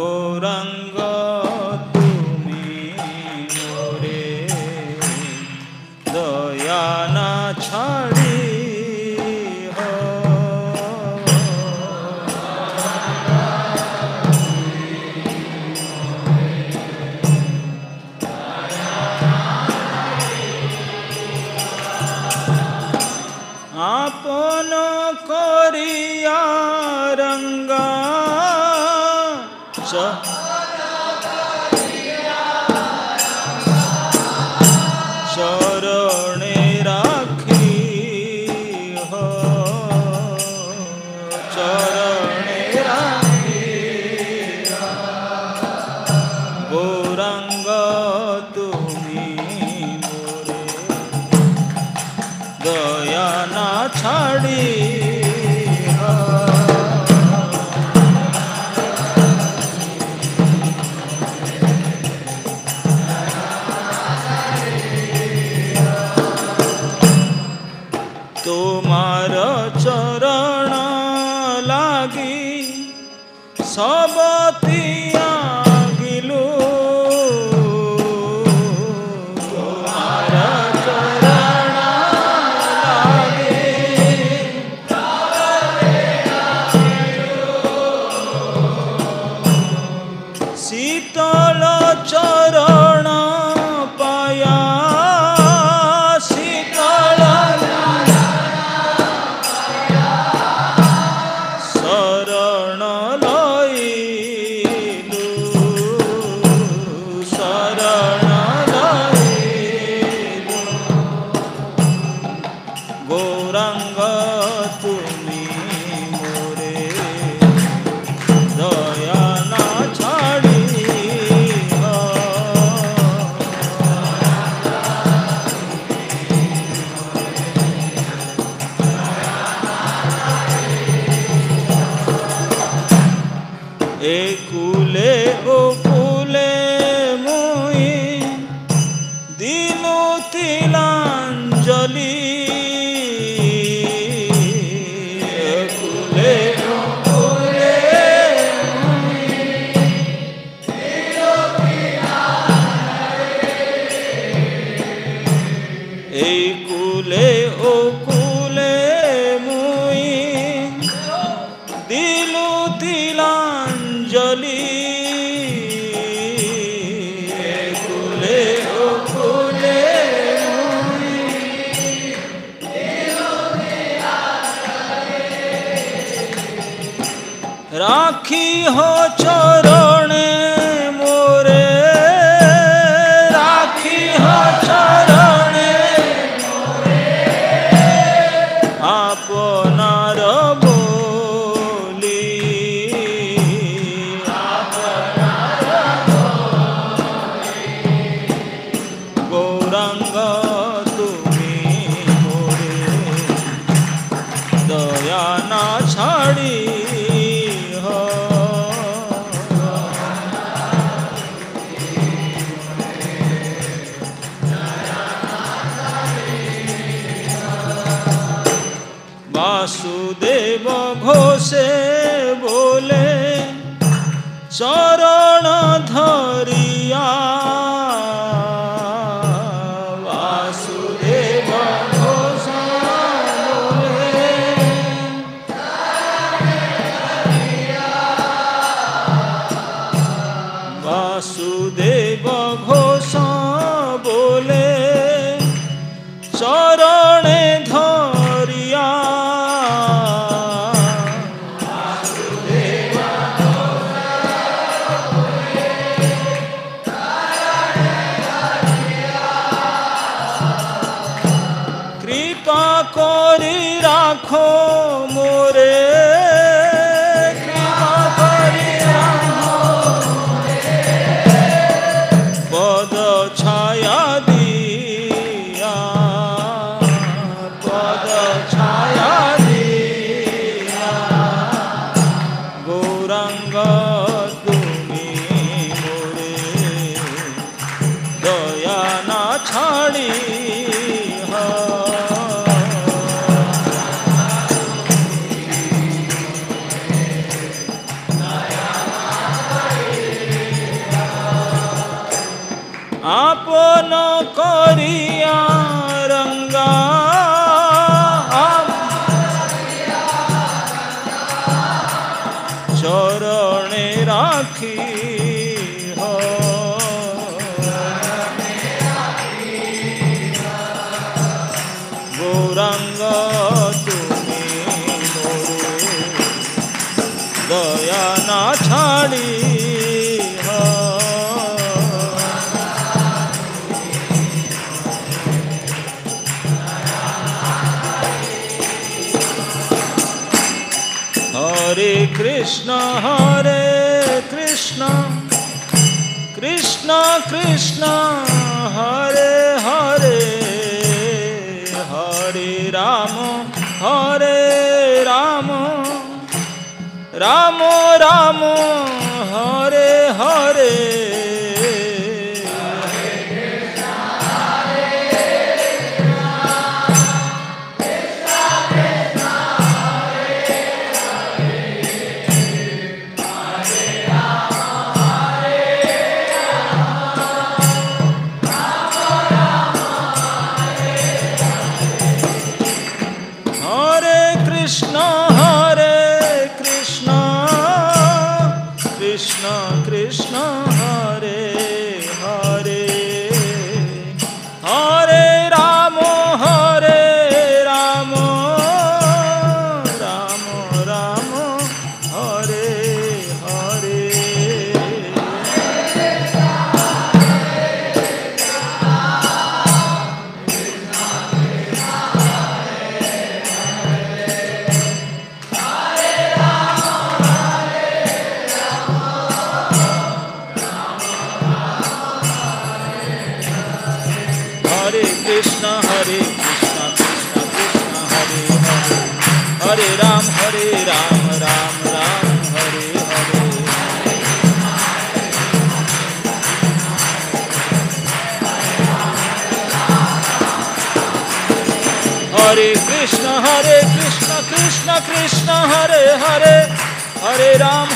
গৌরাঙ্গ তুমি মোরে দয়া না ছাড়ি আপন করিয়া রঙ্গা চরণে রাখি চরণে রাখি গৌরাঙ্গ তুমি মোরে দয়া না ছাড়ি তোমার চরণ লাগি সবতি আগিলু তোমার চরণ লাগি শীতল চরণ পায়া শীতল শরণ লইলু শরণ লইলু গৌরাঙ্গ তুমি মোরে দয়া না ছাড়ি এ কুলে ও কুলে মুই দিনু তিলাঞ্জলি কুলে ও কুলে মুই দিনু তিলাঞ্জলি এই কুলে ও কুলে মুই দিলু তিলাঞ্জলি কুলে ও কুলে মুই দিলু তিলাঞ্জলি রাখি হো চরণে মোরে রাখি হো চরণে মোরে আপনার গৌরাঙ্গ তুমি মোরে দয়া না ছাড়ি বাসুদেব ঘোষে বলে চরণ ধরিয়া বাসুদেব ঘোষ বলে বাসুদেব ঘোষ বলে চরণে ধরিয়া কৃপা করি রাখো মোরে কৃপা করি রাখো করিয়া রঙ্গা চরণে রাখি গৌরাঙ্গ তুমি মোরে দয়া না ছাড়ি Hare Krishna Krishna Krishna Hare Hare Hare Rama Rama Rama Hare Hare Krishna Krishna Hare Hare Hare Rama Rama Rama Hare Hare Krishna Krishna Krishna Hare Hare Hare Ram Ram Ram Hare Hare Hare Krishna Krishna Krishna Hare Hare Hare Ram